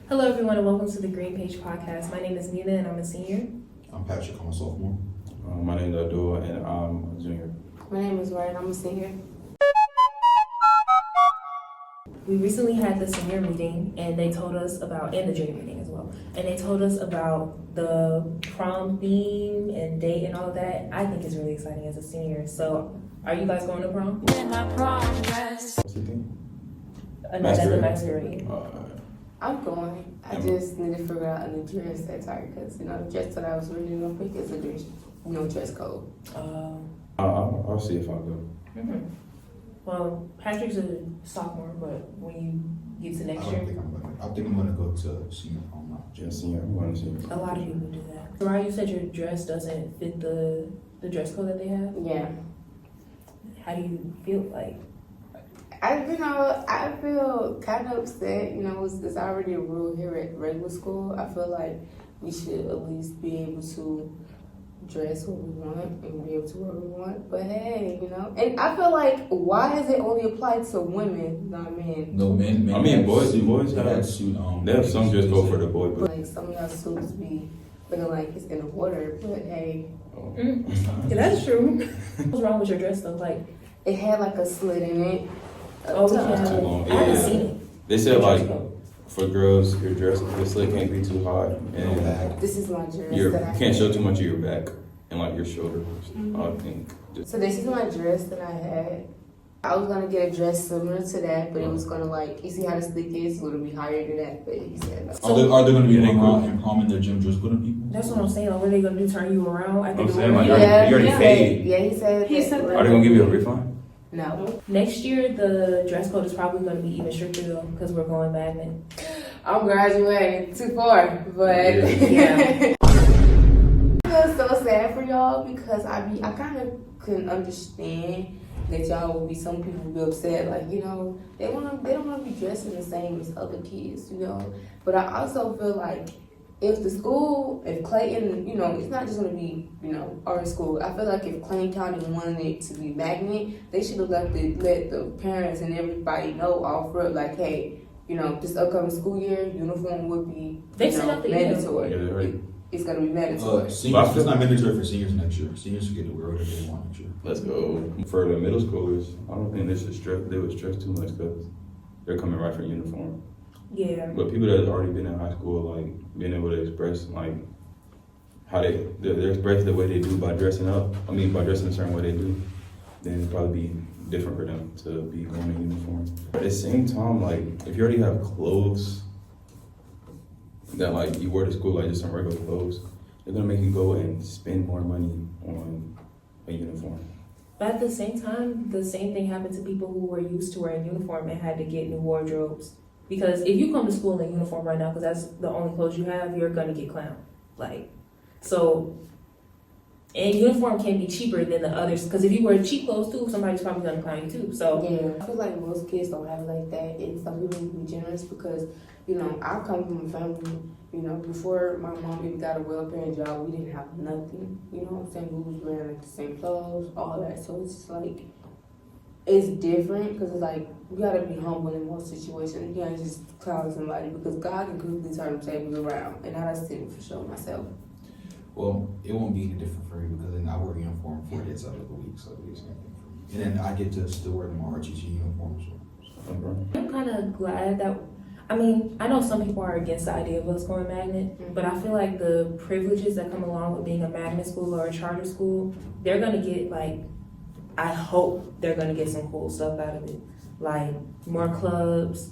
Hello, everyone, and welcome to the Green Page Podcast. My name is Nina, and I'm a senior. I'm Patrick, I'm a sophomore. My name is Abdul, and I'm a junior. My name is Ryan, I'm a senior. We recently had the senior meeting, and they told us about, and the junior meeting as well, and they told us about the prom theme and date and all of that. I think it's really exciting as a senior. So, are you guys going to prom? What's the thing? Not at the masquerade. I'm going. I just need to figure out a new dress that's hard because, the dress that I was really going to pick is a dress, dress code. I'll see if I'll go. Mm-hmm. Well, Patrick's a sophomore, but when you get to next year, I think I'm gonna go to senior prom now. Yeah, senior. I'm going to senior. a lot of people do that. Ryan, you said your dress doesn't fit the dress code that they have. Yeah. How do you feel like? I feel kind of upset. It's already a rule here at regular school. I feel like we should at least be able to dress what we want and be able to wear what we want. But hey, and I feel like, why is it only applied to women, not men? No, men. I mean, boys they have suit. They have some dress code for the boy, but Like, some of y'all suits be looking like it's in the water, but hey. Yeah, that's true. What's wrong with your dress though? Like, It had like a slit in it. oh, we Top. can. too long. I haven't Yeah. seen it. they said like for girls, your dress the slit can't be too high, No and bag. This is my dress you that I can't show had. too much of your back and like your shoulders. Mm-hmm. I think. So this is my dress that I had. I was gonna get a dress similar to that, but it was gonna you see how the stick is? It's gonna be higher than that, but he said no. Are they gonna be Yeah, they running cool. around and prom in their gym dress coding people? That's what I'm saying. Like, what are they gonna do? Turn you around? I think I'm saying, like, yeah. you already paid. Yeah, he said. He said that. Are they gonna give you a refund? No. Next year, the dress code is probably gonna be even stricter though, because we're going magnet. I'm graduating too far, but Yeah. I feel so sad for y'all because I kind of couldn't understand that y'all would be, some people would be upset, like, they don't want to be dressing the same as other kids, But I also feel like if Clayton, it's not just going to be, our school. I feel like if Clayton County wanted it to be magnet, they should have let the parents and everybody know off front, like, hey, this upcoming school year, uniform would be, They sent out the email. mandatory. Yeah, they already. It's going to be mandatory. Seniors, it's not mandatory for seniors next year. Seniors should get to wear whatever they want next year. Let's go. For the middle schoolers, I don't think they would stress too much because they're coming right from uniform. Yeah. But people that have already been in high school, like being able to express like how they express the way they do by dressing up. I mean, by dressing a certain way they do, then it'd probably be different for them to be going in uniform. But at the same time, like if you already have clothes that like you wear to school, like just some regular clothes, they're gonna make you go and spend more money on a uniform. But at the same time, the same thing happened to people who were used to wearing uniform and had to get new wardrobes. Because if you come to school in uniform right now, because that's the only clothes you have, you're gonna get clowned. And uniform can be cheaper than the others. Because if you wear cheap clothes too, somebody's probably gonna clown you too. So Yeah, I feel like most kids don't have it like that, and some people be generous because, I come from a family, before my mom even got a well-paying job, we didn't have nothing, you know what I'm saying? We was wearing like the same clothes, all that, so it's just like, it's different because it's like, you gotta be humble in most situations. You can't just clown somebody because God can quickly turn the tables around, and I just did it for sure myself. Well, it won't be any different for you because then I wear uniform 4 days out of the week, so it'll be the same thing for me. And then I get to still wear my RTC uniform. So. I'm kind of glad that, I know some people are against the idea of us going magnet, but I feel like the privileges that come along with being a magnet school or a charter school, they're gonna get I hope they're gonna get some cool stuff out of it. Like more clubs,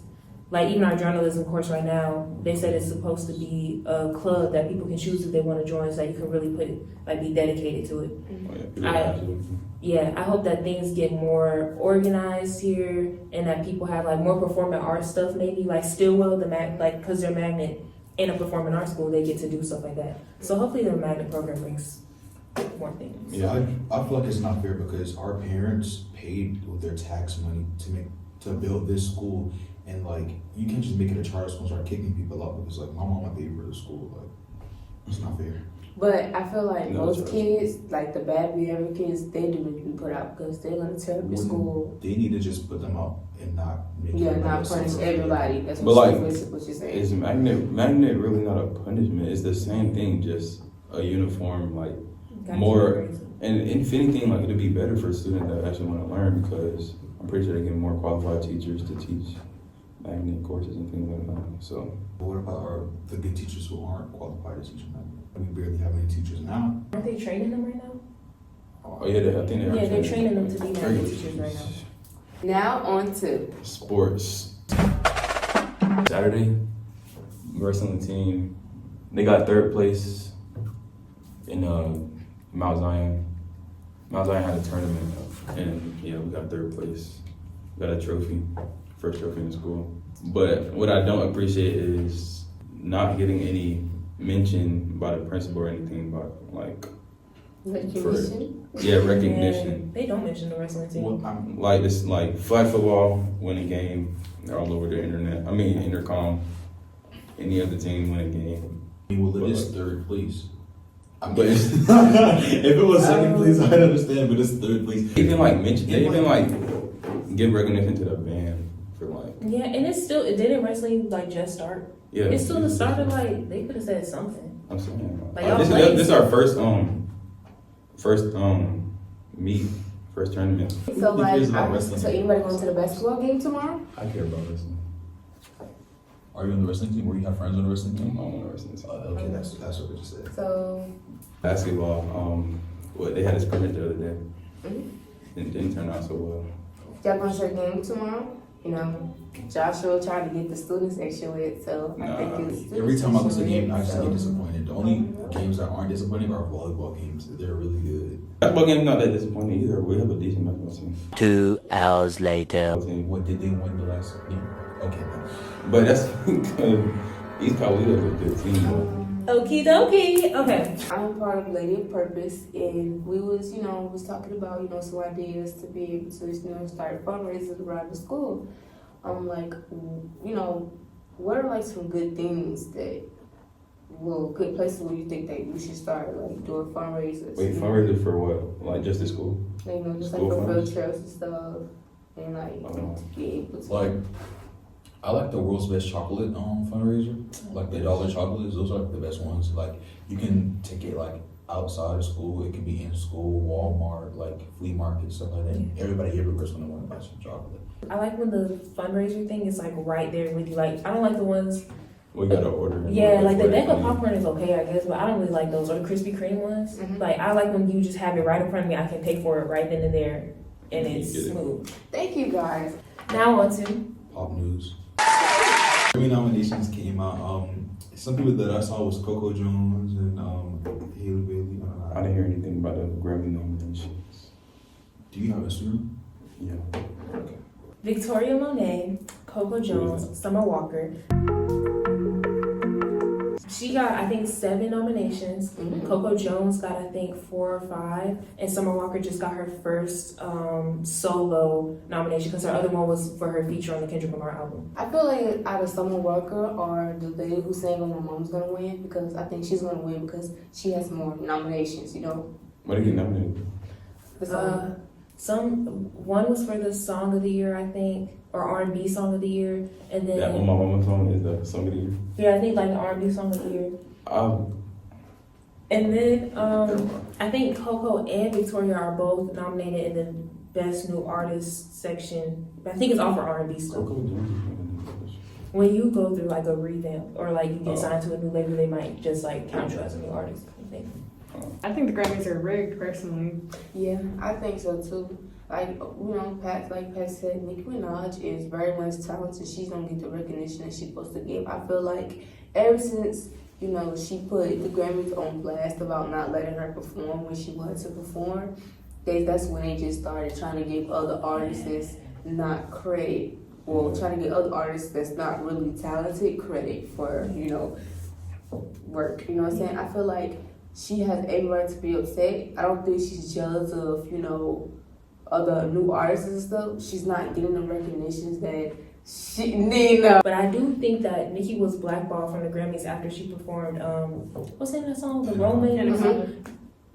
like even our journalism course right now, they said it's supposed to be a club that people can choose if they want to join, so that you can really be dedicated to it. I hope that things get more organized here and that people have more performing arts stuff, maybe like Stillwell, because they're magnet in a performing arts school, they get to do stuff like that. So hopefully the magnet program brings more things. Yeah. I feel like it's not fair because our parents paid with their tax money to build this school, and you can't just make it a charter school and start kicking people out because my mama paid for the school. It's not fair. But I feel like No, most it's kids, like the bad behavior kids, they do need to be put out because they're gonna tear up your school. They need to just put them out and not make Yeah, everybody not else punish suffer. everybody. That's But, what, like, what you're saying. Is magnet really not a punishment? It's the same thing, just a uniform, like, Got more- you crazy. and if anything, like, it'd be better for students that actually want to learn because I'm pretty sure they get more qualified teachers to teach magnet courses and things like that. So, But what about the good teachers who aren't qualified to teach them? We barely have any teachers now. Aren't they training them right now? oh yeah, I think they are. Yeah, they're training them to be Very magnet good teachers right now. Now on to Sports. Saturday, wrestling team. They got third place in Mount Zion. Mount Zion had a tournament, and yeah, we got third place. We got a trophy, first trophy in the school. But what I don't appreciate is not getting any mention by the principal or anything about like recognition. recognition. Yeah, they don't mention the wrestling team. Well, I'm, Like this, like flag football win a game. They're all over the internet. I mean, intercom. Any other team win a game. well, it is third place. I mean, But if it's- it was second place, I'd understand, but it's third place. They even like mention. They even like give recognition to the band for like. Yeah, and it's still, it didn't wrestling like just start. Yeah. It's still the start of like, they could have said something. I'm saying. Like, y'all this played- is our first meet, first tournament. So Who like, cares about wrestling? so anybody going to the basketball game tomorrow? I care about wrestling. Are you on the wrestling team? Or you have friends on the wrestling I'm team? on the wrestling team. Okay, that's what we just said. So Basketball. What they had a scrimmage the other day. Mhm. It didn't turn out so well. y'all going to your game tomorrow? You know, Joshua tried to get the student section with, so I Nah. think it's Every time I go to the game, I just so. get disappointed. The only games that aren't disappointing are volleyball games. They're really good. Basketball game's not that disappointing either. We have a decent basketball team. 2 hours later. What did they win the last game? Okay, But that's East Carolina is a good team. Though. Okie dokie. Okay. I'm part of Lady of Purpose, and we was, was talking about, some ideas to be able to, start fundraisers around the school. I'm like, what are like some good things that, good places where you think that we should start like doing fundraisers? Wait, fundraiser for what? Like just the school? Like, just like School for field funds? trips and stuff, and like to be able to. like I like the world's best chocolate fundraiser. Like the dollar chocolates, those are like the best ones. Like you can take it like outside of school. It can be in school, Walmart, like flea market, stuff like that. Everybody everywhere's gonna want to buy some chocolate. I like when the fundraiser thing is like right there with you. Like, I don't like the ones, We gotta order. yeah, like the before deck of they- popcorn is okay, I guess, but I don't really like those, or the Krispy Kreme ones. Mhm. Like, I like when you just have it right in front of me. I can pay for it right then and there, and You it's get it. smooth. Thank you guys. Now on to Pop news. 3 nominations came out. Some people that I saw was Coco Jones and Haley Bailey. I didn't hear anything about the Grammy nominations. Do you have Instagram? Yeah. Victoria Monet, Coco Jones, Summer Walker. She got, I think, 7 nominations. Mhm. Coco Jones got, I think, 4 or 5. And Summer Walker just got her first solo nomination because her other one was for her feature on the Kendrick Lamar album. I feel like out of Summer Walker or the lady who sang on My Mom's gonna win, because I think she's gonna win because she has more nominations. What did you get nominated? The song. One was for the Song of the Year, I think, or R&B Song of the Year. And then, That one, my mama song is the song of the year. yeah, I think like the R&B Song of the Year. Um, And then I think Coco and Victoria are both nominated in the Best New Artist section. But I think it's all for R&B stuff. Coco Jones is one When you go through like a revamp or like you get Oh. signed to a new label, they might just like count you as a new artist. I think. I think the Grammys are rigged, personally. Yeah, I think so too. Like Pat said, Nicki Minaj is very much talented. She's gonna get the recognition that she's supposed to get. I feel like ever since she put the Grammys on blast about not letting her perform when she wanted to perform, that's when they just started trying to give other artists that's not credit. Well, trying to get other artists that's not really talented credit for work. You know what I'm saying? I feel like she has every right to be upset. I don't think she's jealous of, other new artists and stuff. She's not getting the recognitions that Nina. But I do think that Nicki was blackballed from the Grammys after she performed, what's the name of that song? The Roman?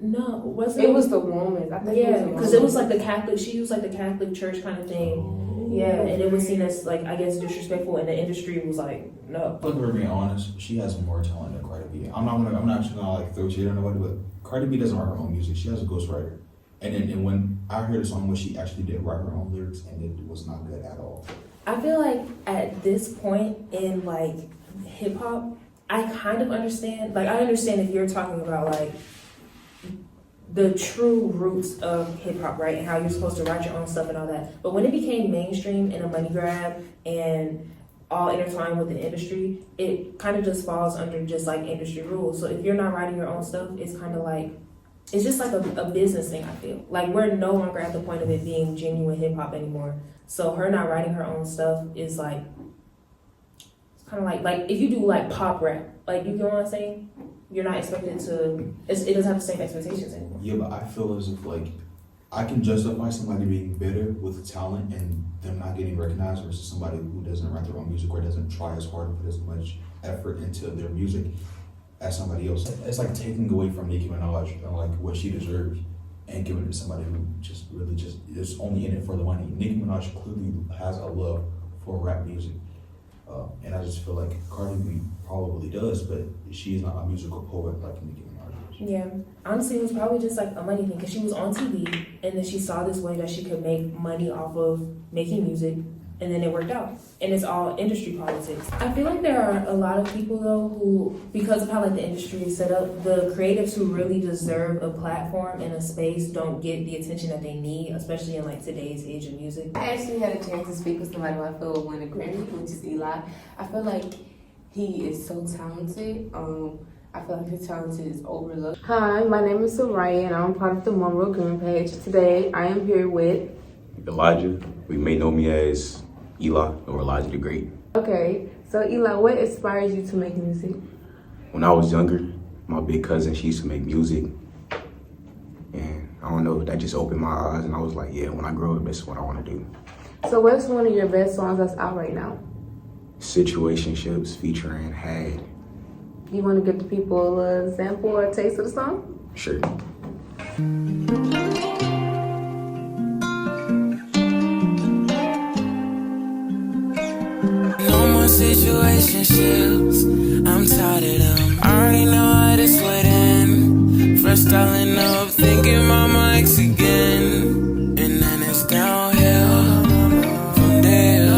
No, was it? It was the woman. I think Yeah, because it was like like the Catholic, she used like the Catholic church kind of thing. Yeah, and it was seen as like, I guess, disrespectful, and the industry was like, no. Look, we're being honest, she has more talent than Cardi B. I'm not actually gonna like throw shade on nobody, but Cardi B doesn't write her own music. She has a ghostwriter. And when I heard a song where she actually did write her own lyrics, and it was not good at all. I feel like at this point in like hip hop, I kind of understand. Like, I understand if you're talking about like the true roots of hip hop, right? And how you're supposed to write your own stuff and all that. But when it became mainstream and a money grab and all intertwined with the industry, it kind of just falls under just like industry rules. So if you're not writing your own stuff, it's kind of like, it's just like a business thing, I feel. Like, we're no longer at the point of it being genuine hip hop anymore. So her not writing her own stuff is like, it's kind of like if you do like pop rap, like, you know what I'm saying? You're not expected to, it doesn't have the same expectations anymore. Yeah, but I feel as if like I can justify somebody being better with talent and them not getting recognized versus somebody who doesn't write their own music or doesn't try as hard and put as much effort into their music as somebody else. It's like taking away from Nicki Minaj and like what she deserves and giving it to somebody who just really just is only in it for the money. Nicki Minaj clearly has a love for rap music. And I just feel like Cardi B probably does, but she is not a musical poet like Nicki Minaj is. Yeah, honestly, it was probably just like a money thing because she was on TV and then she saw this way that she could make money off of making music, and then it worked out. And it's all industry politics. I feel like there are a lot of people though who, because of how like the industry is set up, the creatives who really deserve a platform and a space don't get the attention that they need, especially in like today's age of music. I actually had a chance to speak with somebody who I feel will win a Grammy, which is Eli. I feel like he is so talented. I feel like his talent is overlooked. Hi, my name is Soraya, and I'm part of the One Real Green page. Today, I am here with Elijah. We may know me as Eli or Elijah the Great. Okay, so Eli, what inspires you to make music? When I was younger, my big cousin, she used to make music. And I don't know, that just opened my eyes and I was like, yeah, when I grow up, this is what I want to do. So what's one of your best songs that's out right now? Situationships featuring Had. You want to give the people a sample or a taste of the song? Sure. No more situationships, I'm tired of them. I already know how this would end. First styling up, thinking my mic's again. And then it's downhill from there.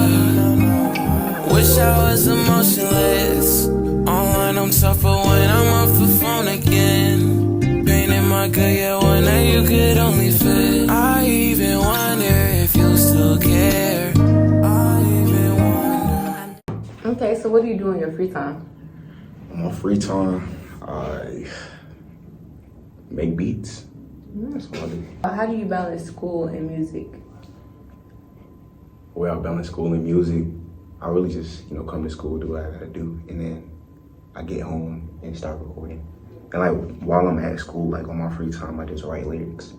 Wish I was emotionless. Online I'm tougher when I'm off the phone again. Pain in my gut, yeah, one that you could only fit. I even wonder if you still care. Okay, so what do you do in your free time? On my free time, I make beats. That's what I do. How do you balance school and music? The way I balance school and music, I really just, come to school, do what I gotta do, and then I get home and start recording. And like while I'm at school, like on my free time, I just write lyrics.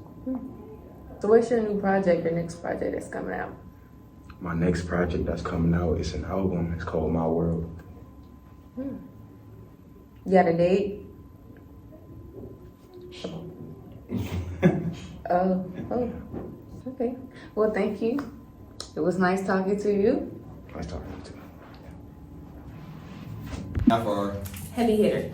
So what's your new project, your next project that's coming out? My next project that's coming out is an album. It's called My World. You got a date? Oh, okay. Well, thank you. It was nice talking to you. Nice talking to you. Now for our Heavy hitter.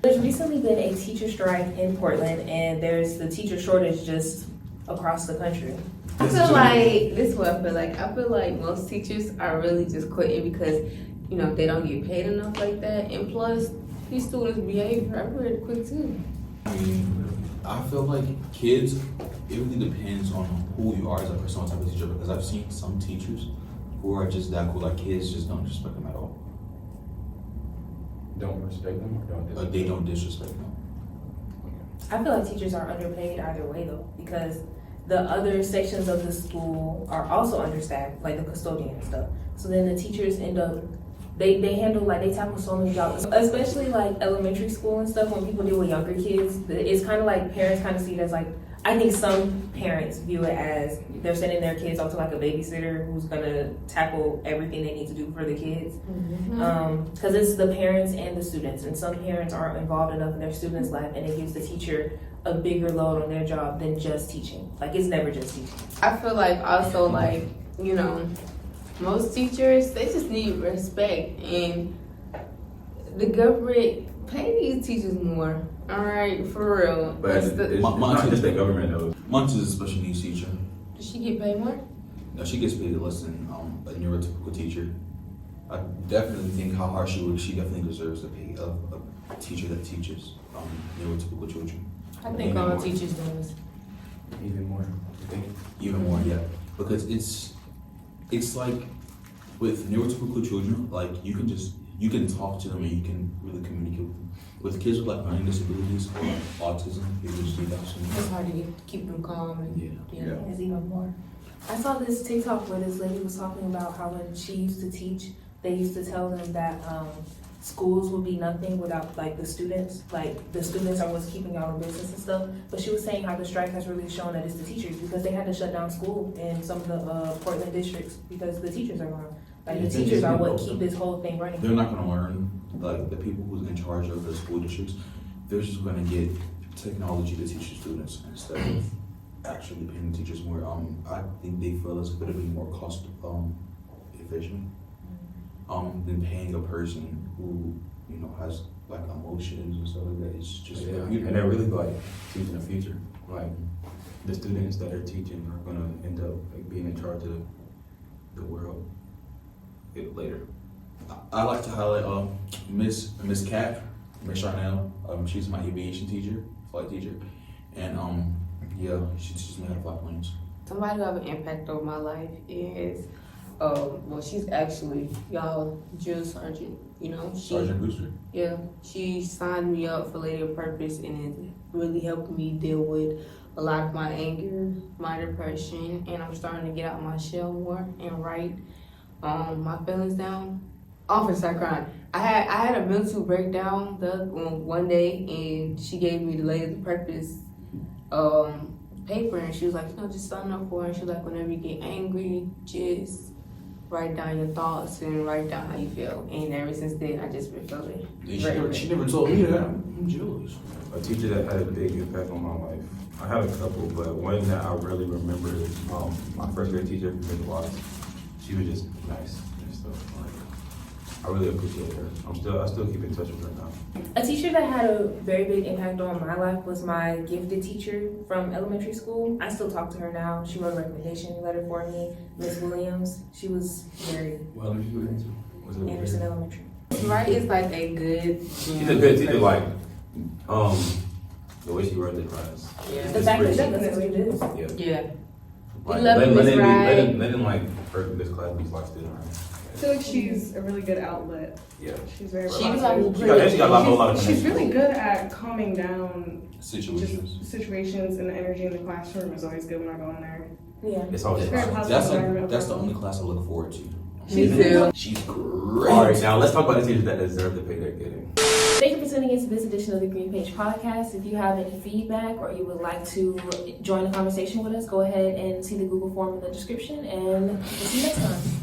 There's recently been a teacher strike in Portland, and there's the teacher shortage just across the country. I feel like this is what I feel like. I feel like most teachers are really just quitting because, they don't get paid enough like that. And plus, these students behave really quick too. I mean, I feel like kids, it really depends on who you are as a person, what type of teacher, because I've seen some teachers who are just that cool, like kids just don't respect them at all. Don't respect them or don't Like they don't disrespect them. I feel like teachers are underpaid either way though, because the other sections of the school are also understaffed, like the custodian and stuff. So then the teachers end up, they handle, like, they tackle so many jobs, especially like elementary school and stuff. When people deal with younger kids, it's kind of like parents kind of see it as like, I think some parents view it as they're sending their kids off to like a babysitter who's gonna tackle everything they need to do for the kids. Because it's the parents and the students, and some parents aren't involved enough in their students' life, and it gives the teacher a bigger load on their job than just teaching. Like, it's never just teaching. I feel like also like, you know, most teachers, they just need respect, and the government pay these teachers more. All right, for real. But it's My not just the government though. Monty is a special needs teacher. Does she get paid more? No, she gets paid less than a neurotypical teacher. I definitely think how hard she works, she definitely deserves the pay of a teacher that teaches neurotypical children. I think Even all more. teachers do this. Even more. I think. Even more, yeah. Because it's like with neurotypical children, like you can talk to them and you can really communicate with them. With kids with like learning disabilities or like autism, people just need that so It's much. hard to keep them calm and Yeah. It's even more. I saw this TikTok where this lady was talking about how when she used to teach, they used to tell them that schools would be nothing without like the students. Like the students are what's keeping y'all in business and stuff. But she was saying how the strike has really shown that it's the teachers, because they had to shut down school in some of the Portland districts because the teachers are gone. Like the Yeah, teachers are what also- keep this whole thing running. They're not gonna learn, like the people who's in charge of the school districts, they're just gonna get technology to teach the students instead of actually paying the teachers more. I think they feel it's gonna be more cost efficient than paying a person who, you know, has like emotions and stuff like that. It's just Yeah, and they're really like teaching the future. Like the students that are teaching are gonna end up like being in charge of the world later. I like to highlight Miss Cap, Miss Charnel. She's my aviation teacher, flight teacher, and yeah, she teaches me how to fly planes. somebody who have an impact on my life is, well, she's actually y'all drill sergeant. You know, Sergeant Brewster. Yeah, she signed me up for Lady of Purpose, and it really helped me deal with a lot of my anger, my depression, and I'm starting to get out my shell more and write my feelings down. Often start crying. I had a mental breakdown one day, and she gave me the Lady of Purpose paper, and she was like, you know, just sign up for it. And she was like, whenever you get angry, just write down your thoughts and write down how you feel. And ever since then, I just been feeling She never told me that. I'm jealous. A teacher that had a big impact on my life. I had a couple, but one that I really remember is my first grade teacher, Ms. Watts. She was just nice and stuff. Like, I really appreciate her. I still keep in touch with her now. A teacher that had a very big impact on my life was my gifted teacher from elementary school. I still talk to her now. She wrote a recommendation letter for me, Miss Williams. She was very Well, was it Anderson Elementary. Right is like a good. She's a good teacher, like, the way she runs the class. Yeah. The fact that she listens to this. Yeah. Yeah. Like, love letting Miss Wright. like her this class be like still around. I feel like she's a really good outlet. Yeah. She's very She was relaxing. like, She got a whole lot of She's really connections. good at calming down Situations. just situations, and the energy in the classroom is always good when I go in there. Yeah. It's always Very fun. positive. That's the only class I look forward to. Me too. She's great. All right, now let's talk about the teachers that deserve the pay they're getting. Thank you for tuning into this edition of the Green Page Podcast. If you have any feedback or you would like to join the conversation with us, go ahead and see the Google form in the description, and we'll see you next time.